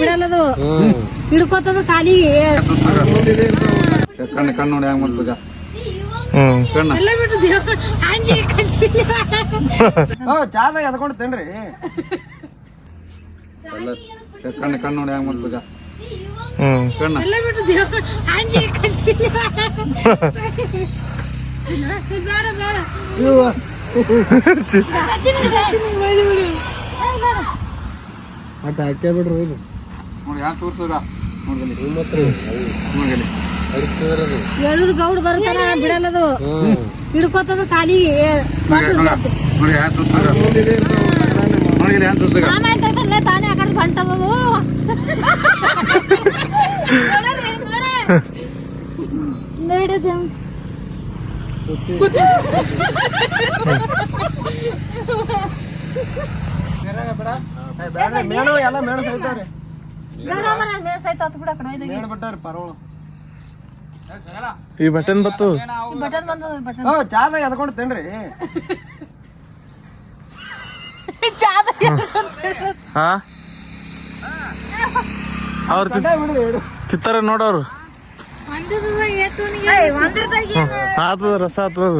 ಬಿಡಲ್ಲದು ಹಿಡ್ಕೋತದ ಕಾಲಿ ಕಣ್ಣು ಕಣ್ಣು ನೋಡಿ ಹೆಂಗ್ ಮಾಡ್ತದ ಎಲ್ಲ ಬಿಟ್ಟು ಹಂಗೆ ಚಾದಾಗ ಎದ್ಕೊಂಡು ತಿನ್ರಿ ಕಣ್ಣು ಕಣ್ಣು ನೋಡಿ ಹೆಂಗ್ ಮಾಡ್ತದ ಎಲ್ಲ ಬಿಟ್ಟು ಹಂಗೆ ಬೇಡ ಬೇಡ ಅಟ್ಟ ಹಾಕೇ ಬಿಡ್ರಿ ಇದು ನೋಡಿ ಹ್ಯಾಂಗ ತೋರ್ತದ ನೋಡ್ದಲ್ಲಿ ಏಳೂರು ಗೌಡ್ ಬರ್ತಾರ ಬಿಡಲ್ಲದು ಹಿಡ್ಕೋತದ ಕಾಲಿ ನೋಡಿ ಹ್ಯಾಂಗ ತೋರ್ತದ ನೋಡಿ ಹ್ಯಾಂಗ ತೋರ್ತದ ಆಮೇಲೆ ತಾನೇ ಆ ಕಡೆ ಬಂಟದು ನೋಡಿದೆ ಮೇಣು ಎಲ್ಲ ಮೇಣು ಸೈತಾವ್ರಿ ಬಟನ್ ಬಿಟ್ಟಾರಿ ಪರವಳು ಈ ಬಟನ್ ಬತ್ತು ಬಂದದ ಬಟನ್ ಚಾದಾಗ ಎದ್ಕೊಂಡು ತಿನ್ರಿ ಹಾ ಅವ್ರ ಬಿಡ್ರಿ ತಿತ್ತಾರ ನೋಡವ್ರು ಒಂದ್ರದಾಗ ಆತದ ರಸ ಆತದ